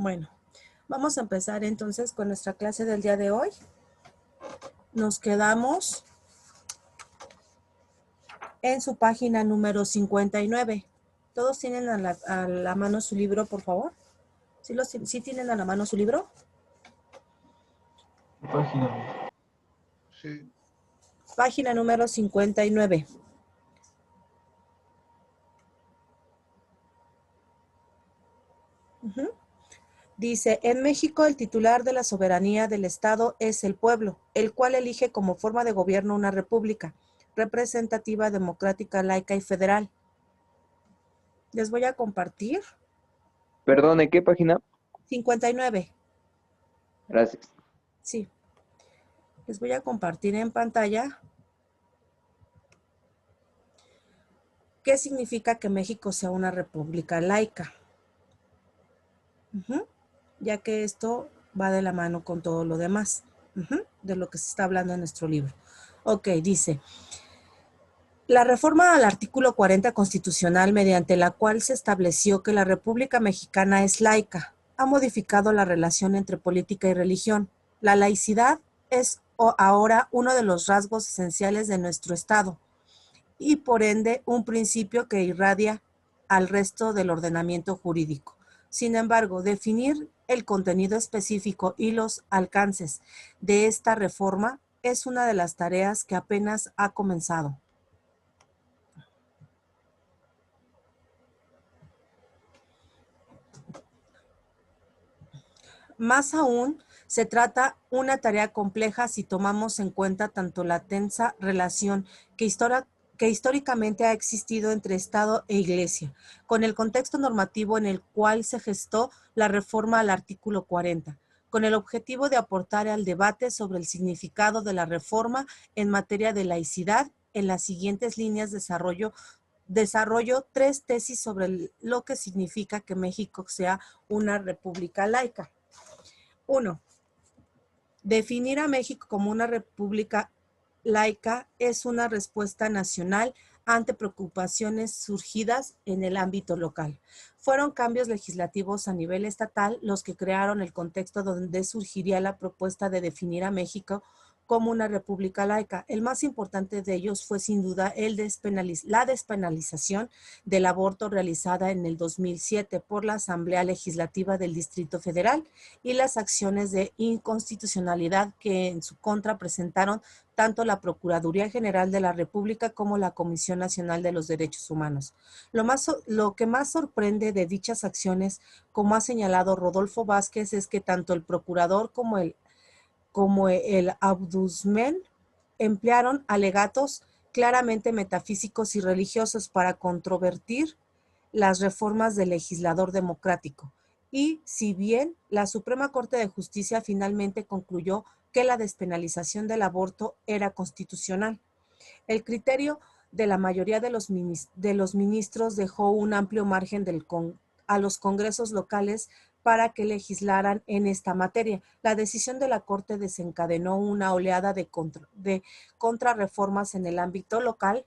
Bueno, vamos a empezar entonces con nuestra clase del día de hoy. Nos quedamos en su página número 59. ¿Todos tienen a la mano su libro, por favor? ¿Sí tienen a la mano su libro? Página. Sí. Página número 59. Dice, en México el titular de la soberanía del Estado es el pueblo, el cual elige como forma de gobierno una república, representativa, democrática, laica y federal. Les voy a compartir. Perdón, ¿en qué página? 59. Gracias. Sí. Les voy a compartir en pantalla qué significa que México sea una república laica. Ya que esto va de la mano con todo lo demás, de lo que se está hablando en nuestro libro. Ok, dice, la reforma al artículo 40 constitucional, mediante la cual se estableció que la República Mexicana es laica, ha modificado la relación entre política y religión. La laicidad es ahora uno de los rasgos esenciales de nuestro Estado y por ende un principio que irradia al resto del ordenamiento jurídico. Sin embargo, definir el contenido específico y los alcances de esta reforma es una de las tareas que apenas ha comenzado. Más aún, se trata una tarea compleja si tomamos en cuenta tanto la tensa relación que históricamente ha existido entre Estado e Iglesia, con el contexto normativo en el cual se gestó la reforma al artículo 40, con el objetivo de aportar al debate sobre el significado de la reforma en materia de laicidad. En las siguientes líneas desarrollo tres tesis sobre lo que significa que México sea una república laica. 1. Definir a México como una república laica es una respuesta nacional ante preocupaciones surgidas en el ámbito local. Fueron cambios legislativos a nivel estatal los que crearon el contexto donde surgiría la propuesta de definir a México como una república laica. El más importante de ellos fue sin duda la despenalización del aborto realizada en el 2007 por la Asamblea Legislativa del Distrito Federal y las acciones de inconstitucionalidad que en su contra presentaron tanto la Procuraduría General de la República como la Comisión Nacional de los Derechos Humanos. Lo que más sorprende de dichas acciones, como ha señalado Rodolfo Vázquez, es que tanto el procurador como el ombudsman emplearon alegatos claramente metafísicos y religiosos para controvertir las reformas del legislador democrático. Y si bien la Suprema Corte de Justicia finalmente concluyó que la despenalización del aborto era constitucional, el criterio de la mayoría de los ministros dejó un amplio margen a los congresos locales para que legislaran en esta materia. La decisión de la Corte desencadenó una oleada de contrarreformas en el ámbito local,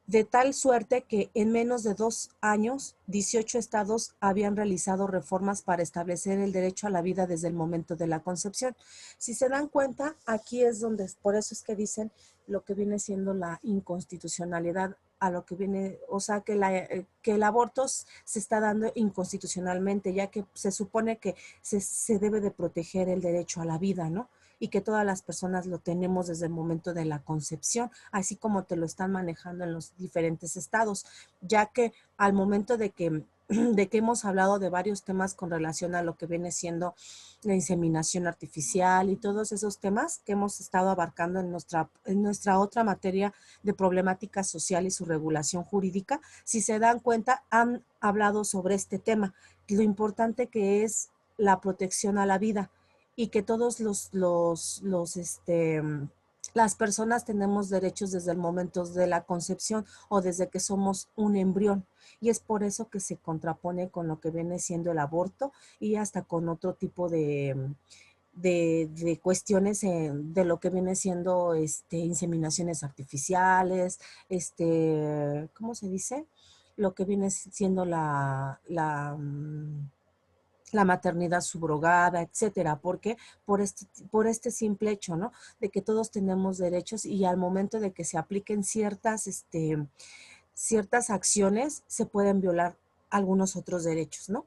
de tal suerte que en menos de 2 años, 18 estados habían realizado reformas para establecer el derecho a la vida desde el momento de la concepción. Si se dan cuenta, aquí es donde, por eso es que dicen lo que viene siendo la inconstitucionalidad, a lo que viene, o sea, que el aborto se está dando inconstitucionalmente, ya que se supone que se debe de proteger el derecho a la vida, ¿no? Y que todas las personas lo tenemos desde el momento de la concepción, así como te lo están manejando en los diferentes estados, ya que al momento de que hemos hablado de varios temas con relación a lo que viene siendo la inseminación artificial y todos esos temas que hemos estado abarcando en nuestra otra materia de problemática social y su regulación jurídica, si se dan cuenta, han hablado sobre este tema, lo importante que es la protección a la vida y que todos las personas tenemos derechos desde el momento de la concepción o desde que somos un embrión. Y es por eso que se contrapone con lo que viene siendo el aborto y hasta con otro tipo de cuestiones de lo que viene siendo inseminaciones artificiales, ¿cómo se dice? lo que viene siendo la maternidad subrogada, etcétera. ¿Por qué? Por este simple hecho, ¿no? De que todos tenemos derechos y al momento de que se apliquen ciertas acciones, se pueden violar algunos otros derechos, ¿no?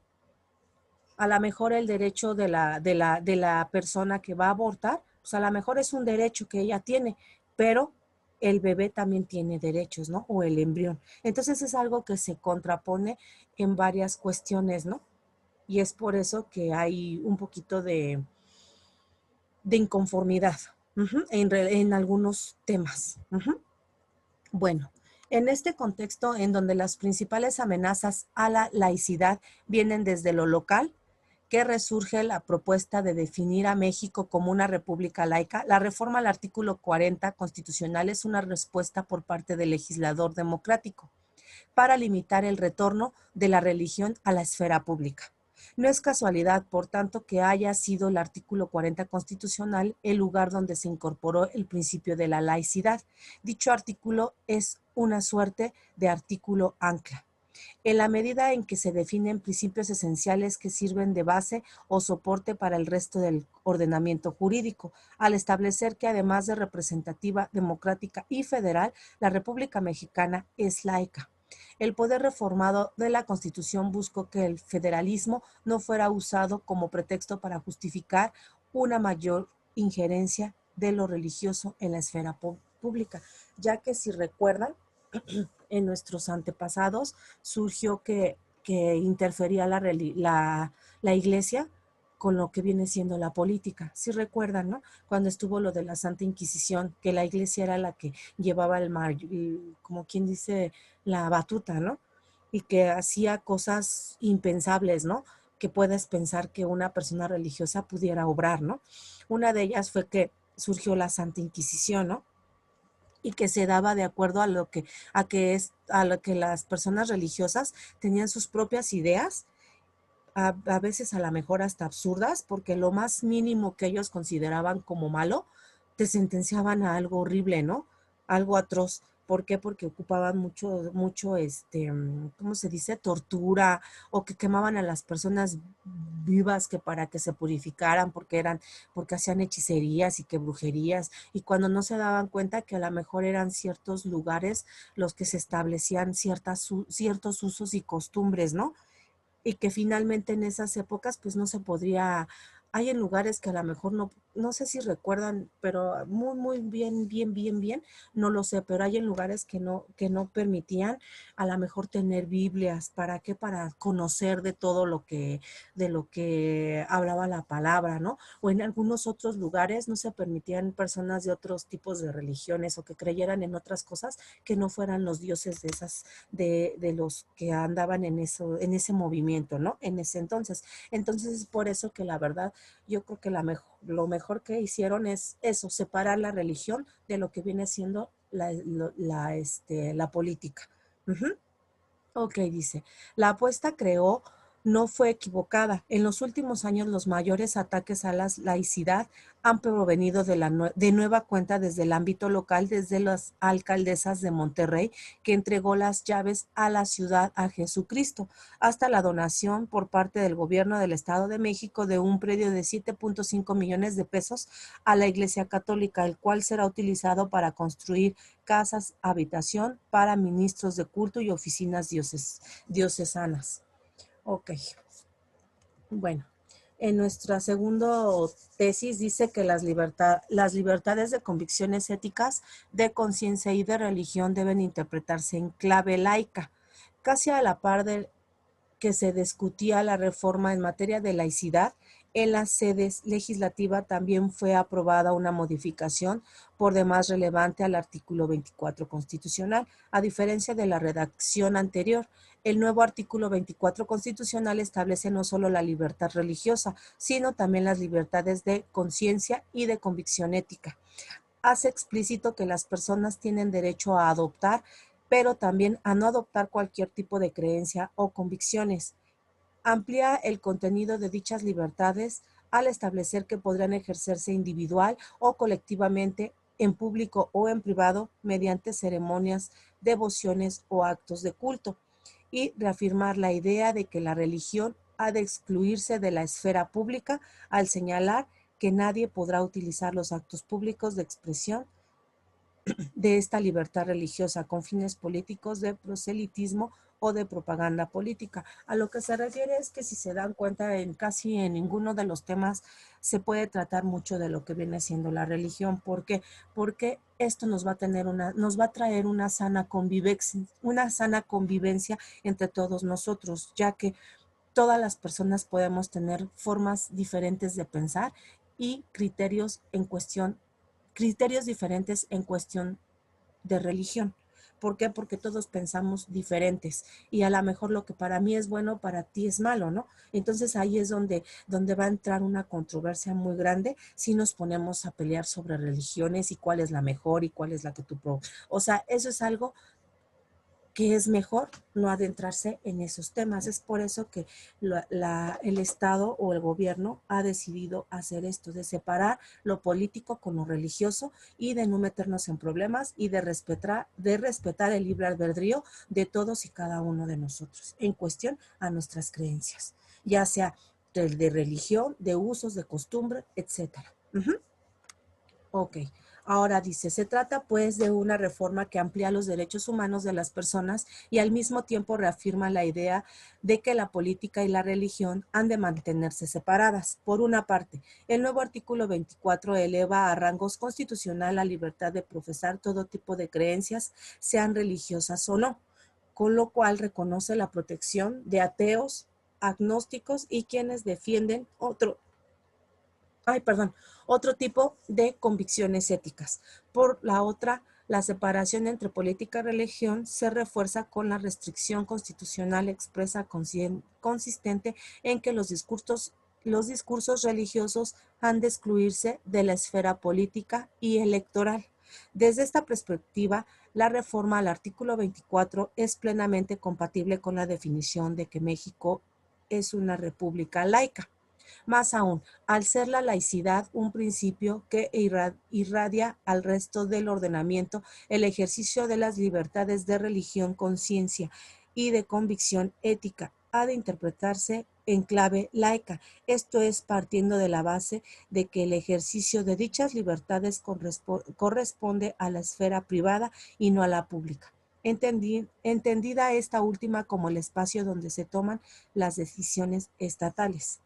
A lo mejor el derecho de la persona que va a abortar, pues a lo mejor es un derecho que ella tiene, pero el bebé también tiene derechos, ¿no? O el embrión. Entonces es algo que se contrapone en varias cuestiones, ¿no? Y es por eso que hay un poquito de inconformidad en algunos temas. Bueno, en este contexto en donde las principales amenazas a la laicidad vienen desde lo local, que resurge la propuesta de definir a México como una república laica, la reforma al artículo 40 constitucional es una respuesta por parte del legislador democrático para limitar el retorno de la religión a la esfera pública. No es casualidad, por tanto, que haya sido el artículo 40 constitucional el lugar donde se incorporó el principio de la laicidad. Dicho artículo es una suerte de artículo ancla en la medida en que se definen principios esenciales que sirven de base o soporte para el resto del ordenamiento jurídico, al establecer que además de representativa, democrática y federal, la República Mexicana es laica. El poder reformado de la Constitución buscó que el federalismo no fuera usado como pretexto para justificar una mayor injerencia de lo religioso en la esfera pública, ya que si recuerdan, en nuestros antepasados surgió que interfería la iglesia con lo que viene siendo la política. Si recuerdan, ¿no? Cuando estuvo lo de la Santa Inquisición, que la iglesia era la que llevaba como quien dice, la batuta, ¿no? Y que hacía cosas impensables, ¿no? Que puedes pensar que una persona religiosa pudiera obrar, ¿no? Una de ellas fue que surgió la Santa Inquisición, ¿no? Y que se daba de acuerdo a lo que las personas religiosas tenían sus propias ideas, a veces a lo mejor hasta absurdas, porque lo más mínimo que ellos consideraban como malo, te sentenciaban a algo horrible, ¿no? Algo atroz. ¿Por qué? Porque ocupaban mucho, ¿cómo se dice? Tortura, o que quemaban a las personas vivas que para que se purificaran, porque hacían hechicerías y que brujerías, y cuando no se daban cuenta que a lo mejor eran ciertos lugares los que se establecían ciertos usos y costumbres, ¿no? Y que finalmente en esas épocas pues no se podría, hay en lugares que a lo mejor no sé si recuerdan, pero muy, muy bien, no lo sé, pero hay en lugares que no permitían a lo mejor tener Biblias. ¿Para qué? Para conocer de lo que hablaba la palabra, ¿no? O en algunos otros lugares no se permitían personas de otros tipos de religiones o que creyeran en otras cosas que no fueran los dioses de los que andaban en ese movimiento, ¿no? En ese entonces. Entonces es por eso que la verdad, yo creo que lo mejor que hicieron es eso, separar la religión de lo que viene siendo la política. Ujú. Ok, dice, la apuesta creó no fue equivocada. En los últimos años los mayores ataques a la laicidad han provenido de nueva cuenta desde el ámbito local, desde las alcaldesas de Monterrey, que entregó las llaves a la ciudad a Jesucristo, hasta la donación por parte del gobierno del Estado de México de un predio de 7.5 millones de pesos a la Iglesia Católica, el cual será utilizado para construir casas habitación para ministros de culto y oficinas diocesanas. Ok, bueno, en nuestra segunda tesis dice que las libertades de convicciones éticas, de conciencia y de religión deben interpretarse en clave laica, casi a la par de que se discutía la reforma en materia de laicidad. En la sede legislativa también fue aprobada una modificación por demás relevante al artículo 24 constitucional. A diferencia de la redacción anterior, el nuevo artículo 24 constitucional establece no solo la libertad religiosa, sino también las libertades de conciencia y de convicción ética. Hace explícito que las personas tienen derecho a adoptar, pero también a no adoptar cualquier tipo de creencia o convicciones. Amplía el contenido de dichas libertades al establecer que podrán ejercerse individual o colectivamente, en público o en privado, mediante ceremonias, devociones o actos de culto. y reafirmar la idea de que la religión ha de excluirse de la esfera pública al señalar que nadie podrá utilizar los actos públicos de expresión de esta libertad religiosa con fines políticos de proselitismo o de propaganda política. A lo que se refiere es que si se dan cuenta en casi en ninguno de los temas se puede tratar mucho de lo que viene siendo la religión. ¿Por qué? Porque esto nos va a traer una sana convivencia entre todos nosotros, ya que todas las personas podemos tener formas diferentes de pensar y criterios diferentes en cuestión de religión. ¿Por qué? Porque todos pensamos diferentes y a lo mejor lo que para mí es bueno, para ti es malo, ¿no? Entonces ahí es donde va a entrar una controversia muy grande si nos ponemos a pelear sobre religiones y cuál es la mejor y cuál es la que O sea, eso es algo que es mejor no adentrarse en esos temas. Es por eso que el Estado o el gobierno ha decidido hacer esto, de separar lo político con lo religioso y de no meternos en problemas y de respetar el libre albedrío de todos y cada uno de nosotros en cuestión a nuestras creencias, ya sea de religión, de usos, de costumbre, etcétera. Ok, ahora dice, se trata pues de una reforma que amplía los derechos humanos de las personas y al mismo tiempo reafirma la idea de que la política y la religión han de mantenerse separadas. Por una parte, el nuevo artículo 24 eleva a rangos constitucional la libertad de profesar todo tipo de creencias, sean religiosas o no, con lo cual reconoce la protección de ateos, agnósticos y quienes defienden otro tipo de convicciones éticas. Por la otra, la separación entre política y religión se refuerza con la restricción constitucional expresa consistente en que los discursos religiosos han de excluirse de la esfera política y electoral. Desde esta perspectiva, la reforma al artículo 24 es plenamente compatible con la definición de que México es una república laica. Más aún, al ser la laicidad un principio que irradia al resto del ordenamiento, el ejercicio de las libertades de religión, conciencia y de convicción ética ha de interpretarse en clave laica, esto es partiendo de la base de que el ejercicio de dichas libertades corresponde a la esfera privada y no a la pública. Entendida esta última como el espacio donde se toman las decisiones estatales.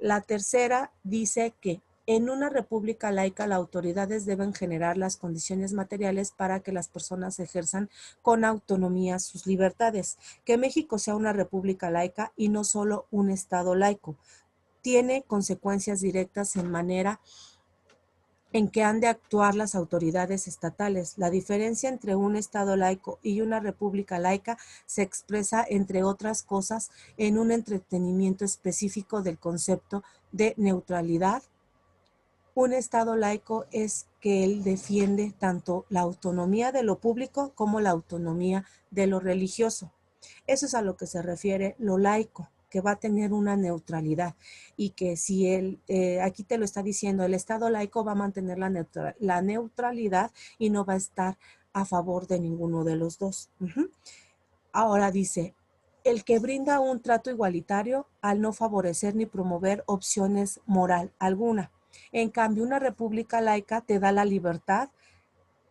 La tercera dice que en una república laica las autoridades deben generar las condiciones materiales para que las personas ejerzan con autonomía sus libertades. Que México sea una república laica y no solo un estado laico tiene consecuencias directas en manera en que han de actuar las autoridades estatales. La diferencia entre un Estado laico y una república laica se expresa, entre otras cosas, en un entretenimiento específico del concepto de neutralidad. Un Estado laico es que él defiende tanto la autonomía de lo público como la autonomía de lo religioso. Eso es a lo que se refiere lo laico, que va a tener una neutralidad y que si aquí te lo está diciendo, el Estado laico va a mantener la neutralidad y no va a estar a favor de ninguno de los dos. Ahora dice, el que brinda un trato igualitario al no favorecer ni promover opciones moral alguna. En cambio, una república laica te da la libertad,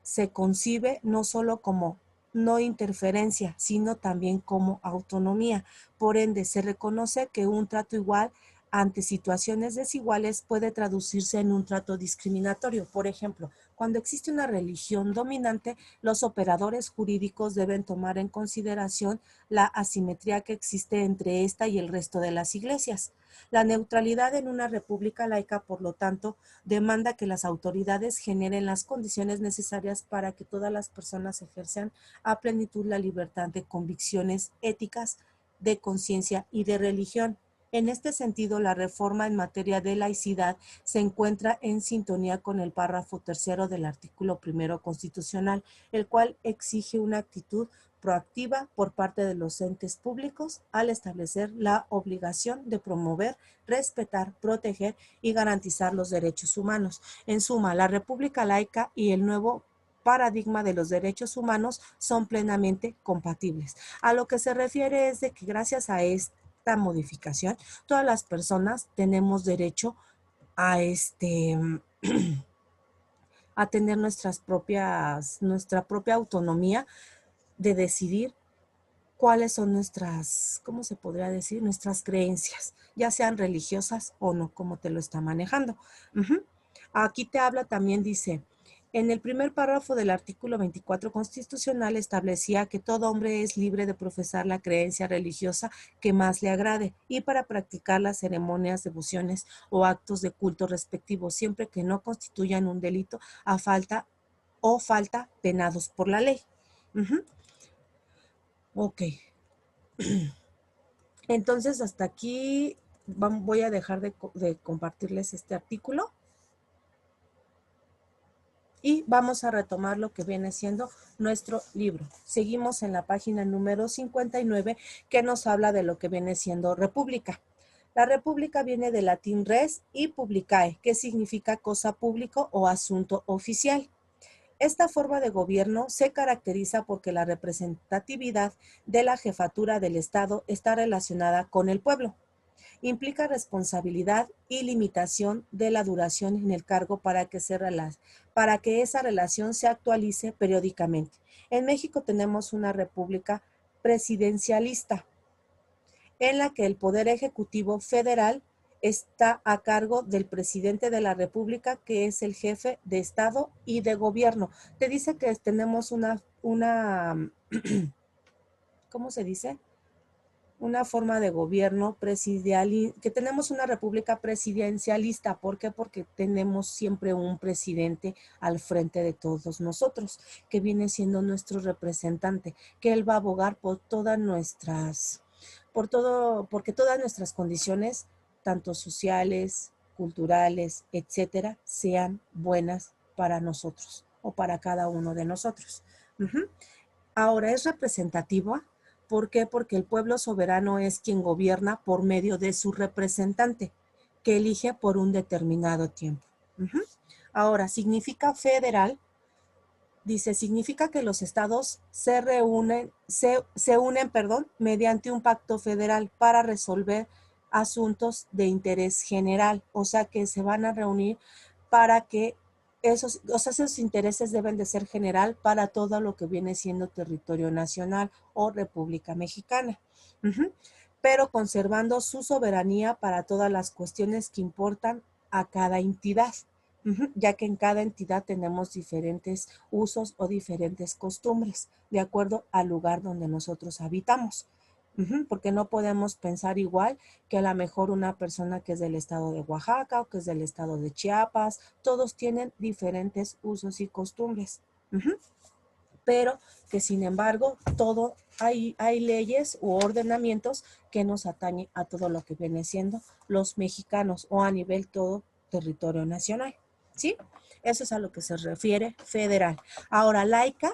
se concibe no solo como no interferencia, sino también como autonomía. Por ende, se reconoce que un trato igual ante situaciones desiguales puede traducirse en un trato discriminatorio. Por ejemplo, cuando existe una religión dominante, los operadores jurídicos deben tomar en consideración la asimetría que existe entre esta y el resto de las iglesias. La neutralidad en una república laica, por lo tanto, demanda que las autoridades generen las condiciones necesarias para que todas las personas ejerzan a plenitud la libertad de convicciones éticas, de conciencia y de religión. En este sentido, la reforma en materia de laicidad se encuentra en sintonía con el párrafo tercero del artículo primero constitucional, el cual exige una actitud proactiva por parte de los entes públicos al establecer la obligación de promover, respetar, proteger y garantizar los derechos humanos. En suma, la República Laica y el nuevo paradigma de los derechos humanos son plenamente compatibles. A lo que se refiere es de que gracias a esta modificación, todas las personas tenemos derecho a a tener nuestra propia autonomía de decidir cuáles son nuestras, ¿cómo se podría decir? Nuestras creencias, ya sean religiosas o no, como te lo está manejando. Aquí te habla también, dice, en el primer párrafo del artículo 24 constitucional establecía que todo hombre es libre de profesar la creencia religiosa que más le agrade y para practicar las ceremonias, devociones o actos de culto respectivos, siempre que no constituyan un delito a falta penados por la ley. Ok. Entonces, hasta aquí voy a dejar de compartirles este artículo y vamos a retomar lo que viene siendo nuestro libro. Seguimos en la página número 59 que nos habla de lo que viene siendo república. La república viene del latín res y publicae, que significa cosa público o asunto oficial. Esta forma de gobierno se caracteriza porque la representatividad de la jefatura del Estado está relacionada con el pueblo. Implica responsabilidad y limitación de la duración en el cargo para que esa relación se actualice periódicamente. En México tenemos una república presidencialista, en la que el Poder Ejecutivo Federal está a cargo del presidente de la República, que es el jefe de Estado y de gobierno. Te dice que tenemos ¿cómo se dice? Una forma de gobierno que tenemos una república presidencialista. ¿Por qué? Porque tenemos siempre un presidente al frente de todos nosotros, que viene siendo nuestro representante, que él va a abogar por porque todas nuestras condiciones, tanto sociales, culturales, etcétera, sean buenas para nosotros o para cada uno de nosotros. Ahora, es representativa. ¿Por qué? Porque el pueblo soberano es quien gobierna por medio de su representante, que elige por un determinado tiempo. Ahora, significa federal. Dice, significa que los estados se unen, mediante un pacto federal para resolver asuntos de interés general. O sea, que se van a reunir para que esos intereses deben de ser general para todo lo que viene siendo territorio nacional o República Mexicana. Pero conservando su soberanía para todas las cuestiones que importan a cada entidad. Ya que en cada entidad tenemos diferentes usos o diferentes costumbres, de acuerdo al lugar donde nosotros habitamos. Porque no podemos pensar igual que a lo mejor una persona que es del estado de Oaxaca o que es del estado de Chiapas, todos tienen diferentes usos y costumbres. Pero que sin embargo hay leyes u ordenamientos que nos atañen a todo lo que viene siendo los mexicanos o a nivel todo territorio nacional. ¿Sí? Eso es a lo que se refiere federal. Ahora, laica,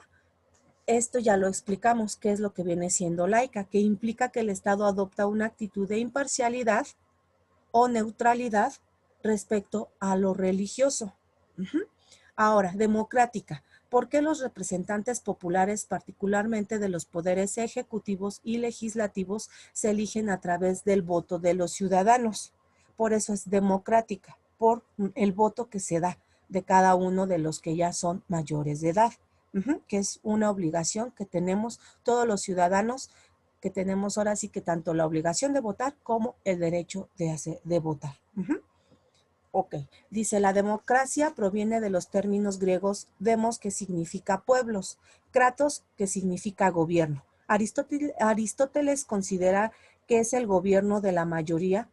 esto ya lo explicamos, qué es lo que viene siendo laica, que implica que el Estado adopta una actitud de imparcialidad o neutralidad respecto a lo religioso. Ahora, democrática. ¿Por qué los representantes populares, particularmente de los poderes ejecutivos y legislativos, se eligen a través del voto de los ciudadanos? Por eso es democrática, por el voto que se da de cada uno de los que ya son mayores de edad, que es una obligación que tenemos todos los ciudadanos, que tenemos ahora sí que tanto la obligación de votar como el derecho de votar. Ok, dice, la democracia proviene de los términos griegos demos, que significa pueblos, kratos, que significa gobierno. Aristóteles considera que es el gobierno de la mayoría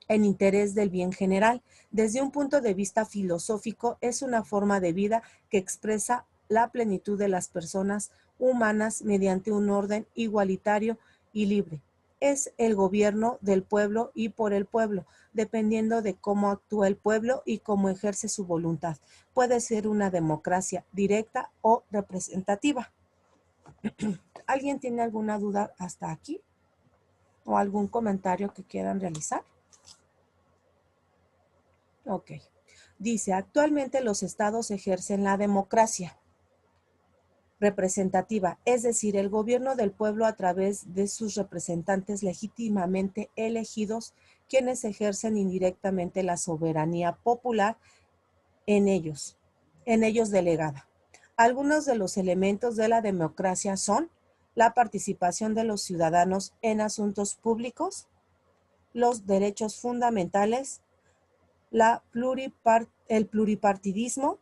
en interés del bien general. Desde un punto de vista filosófico, es una forma de vida que expresa la plenitud de las personas humanas mediante un orden igualitario y libre. Es el gobierno del pueblo y por el pueblo, dependiendo de cómo actúa el pueblo y cómo ejerce su voluntad. Puede ser una democracia directa o representativa. ¿Alguien tiene alguna duda hasta aquí? ¿O algún comentario que quieran realizar? Ok. Dice, actualmente los estados ejercen la democracia. representativa, es decir, el gobierno del pueblo a través de sus representantes legítimamente elegidos, quienes ejercen indirectamente la soberanía popular en ellos delegada. Algunos de los elementos de la democracia son la participación de los ciudadanos en asuntos públicos, los derechos fundamentales, el pluripartidismo,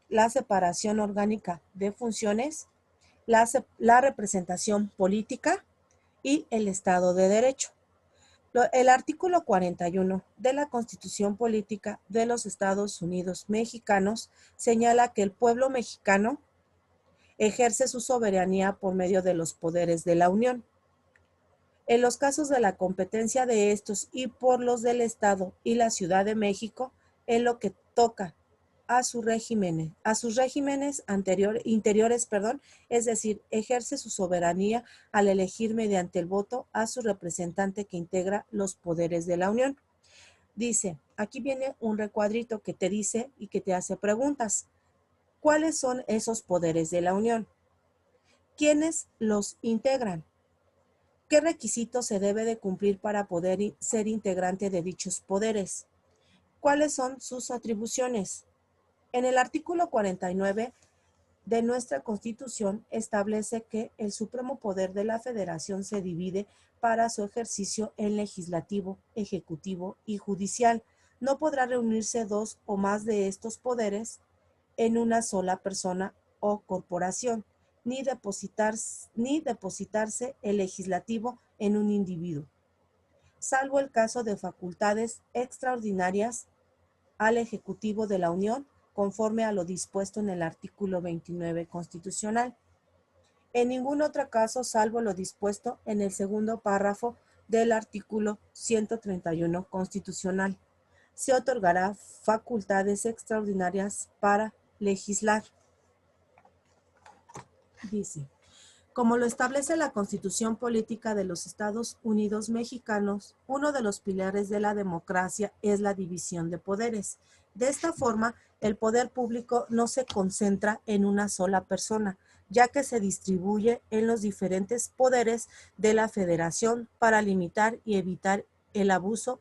la separación orgánica de funciones, la representación política y el Estado de Derecho. El artículo 41 de la Constitución Política de los Estados Unidos Mexicanos señala que el pueblo mexicano ejerce su soberanía por medio de los poderes de la Unión. En los casos de la competencia de estos y por los del Estado y la Ciudad de México, en lo que toca a sus regímenes interiores, es decir, ejerce su soberanía al elegir mediante el voto a su representante que integra los poderes de la Unión. Dice, aquí viene un recuadrito que te dice y que te hace preguntas. ¿Cuáles son esos poderes de la Unión? ¿Quiénes los integran? ¿Qué requisitos se debe de cumplir para poder ser integrante de dichos poderes? ¿Cuáles son sus atribuciones? En el artículo 49 de nuestra Constitución establece que el supremo poder de la Federación se divide para su ejercicio en legislativo, ejecutivo y judicial. No podrá reunirse dos o más de estos poderes en una sola persona o corporación, ni depositarse el legislativo en un individuo, salvo el caso de facultades extraordinarias al Ejecutivo de la Unión, conforme a lo dispuesto en el artículo 29 constitucional. En ningún otro caso, salvo lo dispuesto en el segundo párrafo del artículo 131 constitucional, se otorgará facultades extraordinarias para legislar. Dice, como lo establece la Constitución Política de los Estados Unidos Mexicanos, uno de los pilares de la democracia es la división de poderes. De esta forma, el poder público no se concentra en una sola persona, ya que se distribuye en los diferentes poderes de la Federación para limitar y evitar el abuso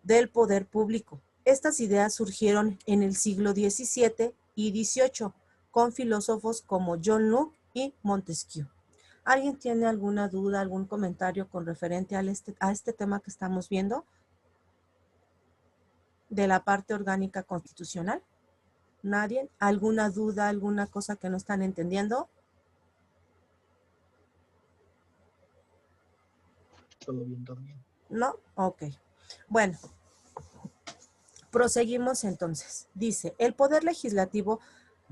del poder público. Estas ideas surgieron en el siglo XVII y XVIII con filósofos como John Locke y Montesquieu. ¿Alguien tiene alguna duda, algún comentario con referente a este tema que estamos viendo de la parte orgánica constitucional? ¿Nadie? ¿Alguna duda, alguna cosa que no están entendiendo? Todo bien, todo bien. ¿No? Ok. Bueno, proseguimos entonces. Dice, el Poder Legislativo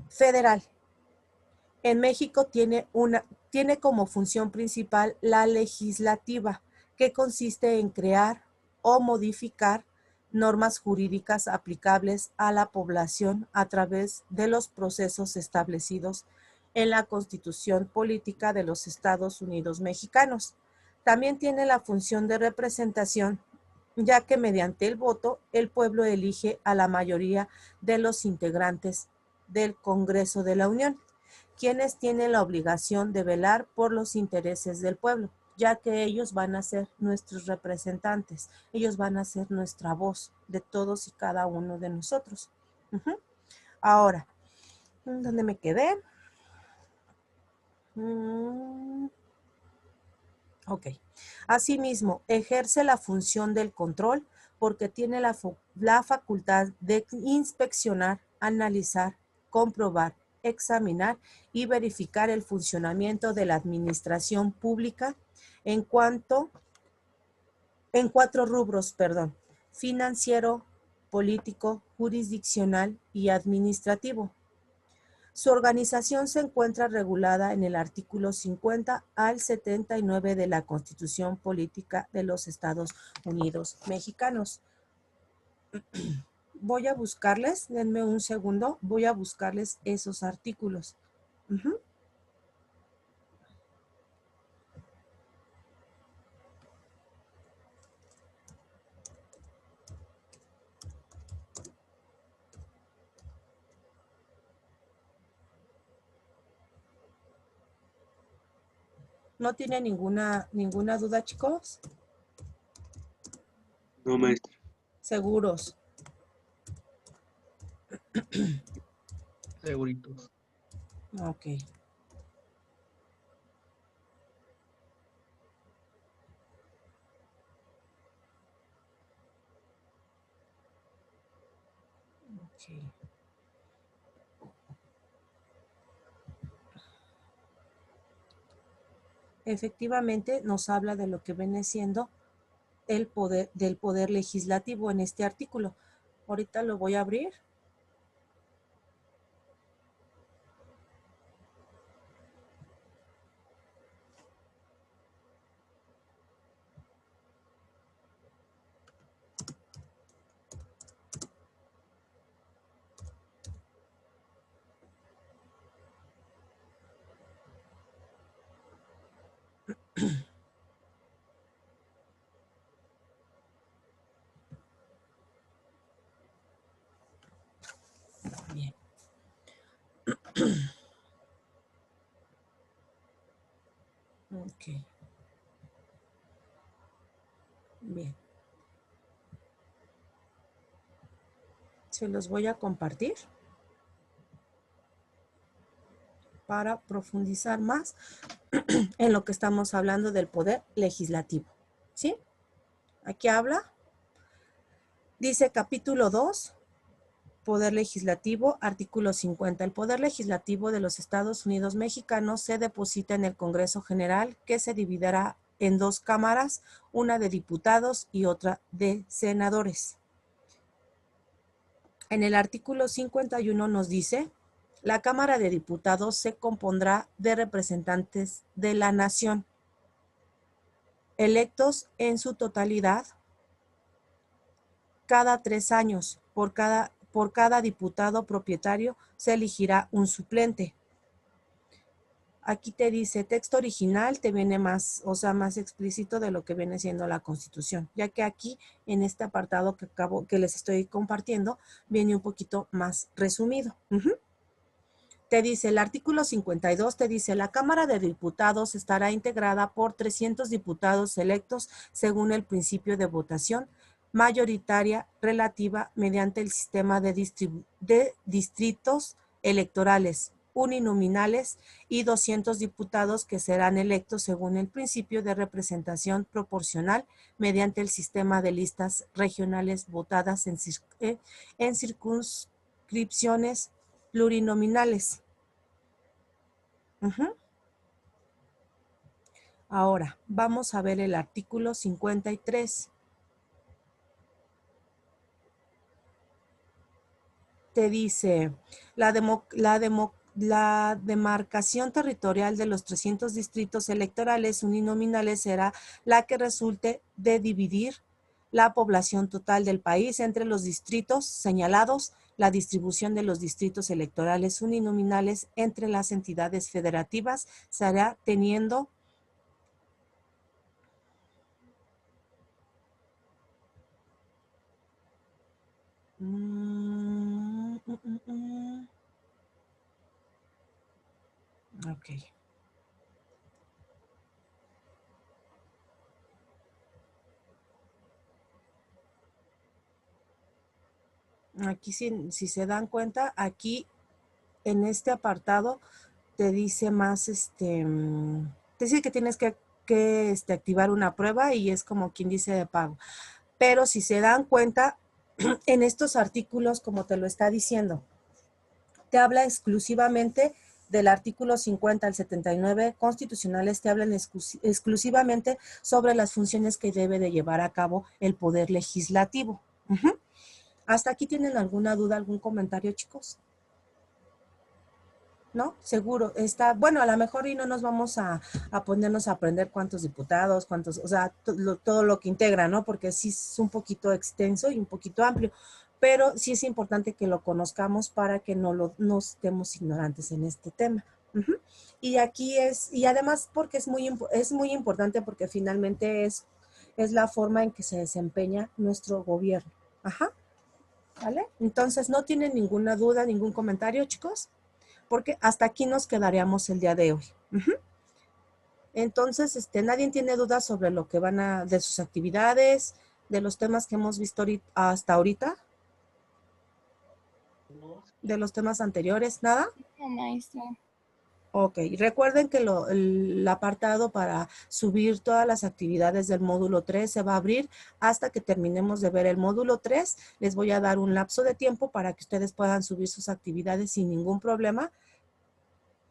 Federal en México tiene como función principal la legislativa, que consiste en crear o modificar normas jurídicas aplicables a la población a través de los procesos establecidos en la Constitución Política de los Estados Unidos Mexicanos. También tiene la función de representación, ya que mediante el voto el pueblo elige a la mayoría de los integrantes del Congreso de la Unión, quienes tienen la obligación de velar por los intereses del pueblo, ya que ellos van a ser nuestros representantes, ellos van a ser nuestra voz de todos y cada uno de nosotros. Ahora, ¿dónde me quedé? Ok. Asimismo, ejerce la función del control porque tiene la facultad de inspeccionar, analizar, comprobar, examinar y verificar el funcionamiento de la administración pública en cuatro rubros, financiero, político, jurisdiccional y administrativo. Su organización se encuentra regulada en el artículo 50 al 79 de la Constitución Política de los Estados Unidos Mexicanos. Voy a buscarles, denme un segundo, voy a buscarles esos artículos. ¿No tiene ninguna duda, chicos? No, maestra. ¿Seguros? Seguritos. Ok. Ok. Efectivamente, nos habla de lo que viene siendo el poder del poder legislativo en este artículo. Ahorita lo voy a abrir. Bien. Ok. Bien. Se los voy a compartir para profundizar más en lo que estamos hablando del poder legislativo. ¿Sí? Aquí habla. Dice capítulo 2, Poder Legislativo, artículo 50. El Poder Legislativo de los Estados Unidos Mexicanos se deposita en el Congreso General, que se dividirá en dos cámaras, una de diputados y otra de senadores. En el artículo 51 nos dice, la Cámara de Diputados se compondrá de representantes de la nación, electos en su totalidad cada 3 años. Por cada diputado propietario se elegirá un suplente. Aquí te dice texto original, te viene más, o sea, más explícito de lo que viene siendo la Constitución, ya que aquí en este apartado que les estoy compartiendo viene un poquito más resumido. Te dice el artículo 52, te dice la Cámara de Diputados estará integrada por 300 diputados electos según el principio de votación mayoritaria relativa mediante el sistema de distritos electorales uninominales y 200 diputados que serán electos según el principio de representación proporcional mediante el sistema de listas regionales votadas en circunscripciones plurinominales. Ahora, vamos a ver el artículo 53. Te dice, la demarcación territorial de los 300 distritos electorales uninominales será la que resulte de dividir la población total del país entre los distritos señalados. La distribución de los distritos electorales uninominales entre las entidades federativas se hará teniendo ok. Aquí si se dan cuenta, aquí en este apartado te dice más, te dice que tienes que activar una prueba y es como quien dice de pago. Pero si se dan cuenta, en estos artículos, como te lo está diciendo, te habla exclusivamente del artículo 50 al 79 constitucionales, te hablan exclusivamente sobre las funciones que debe de llevar a cabo el Poder Legislativo. ¿Hasta aquí tienen alguna duda, algún comentario, chicos? ¿No? Seguro. Bueno, a lo mejor y no nos vamos a ponernos a aprender cuántos diputados, cuántos, o sea, todo lo que integra, ¿no? Porque sí es un poquito extenso y un poquito amplio, pero sí es importante que lo conozcamos para que no estemos ignorantes en este tema. Y aquí y además porque es muy importante porque finalmente es la forma en que se desempeña nuestro gobierno. ¿Vale? Entonces, ¿no tienen ninguna duda, ningún comentario, chicos? Porque hasta aquí nos quedaríamos el día de hoy. Entonces, nadie tiene dudas sobre lo que de sus actividades, de los temas que hemos visto hasta ahorita, de los temas anteriores, ¿nada? No, maestra. Ok, recuerden que el apartado para subir todas las actividades del módulo 3 se va a abrir hasta que terminemos de ver el módulo 3. Les voy a dar un lapso de tiempo para que ustedes puedan subir sus actividades sin ningún problema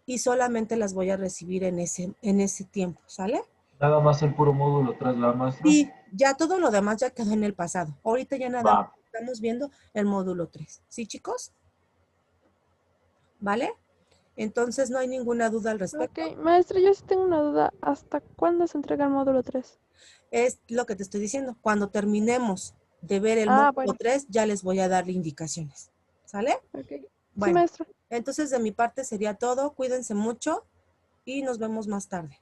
y solamente las voy a recibir en ese tiempo, ¿sale? Nada más el puro módulo 3, la maestra. Sí, ya todo lo demás ya quedó en el pasado. Ahorita ya nada más Va. estamos viendo el módulo 3. ¿Sí, chicos? ¿Vale? Entonces no hay ninguna duda al respecto. Ok, maestra, yo sí tengo una duda. ¿Hasta cuándo se entrega el módulo 3? Es lo que te estoy diciendo. Cuando terminemos de ver el Ah, módulo bueno. 3, ya les voy a dar indicaciones. ¿Sale? Ok. Sí, Bueno, maestra. entonces de mi parte sería todo. Cuídense mucho y nos vemos más tarde.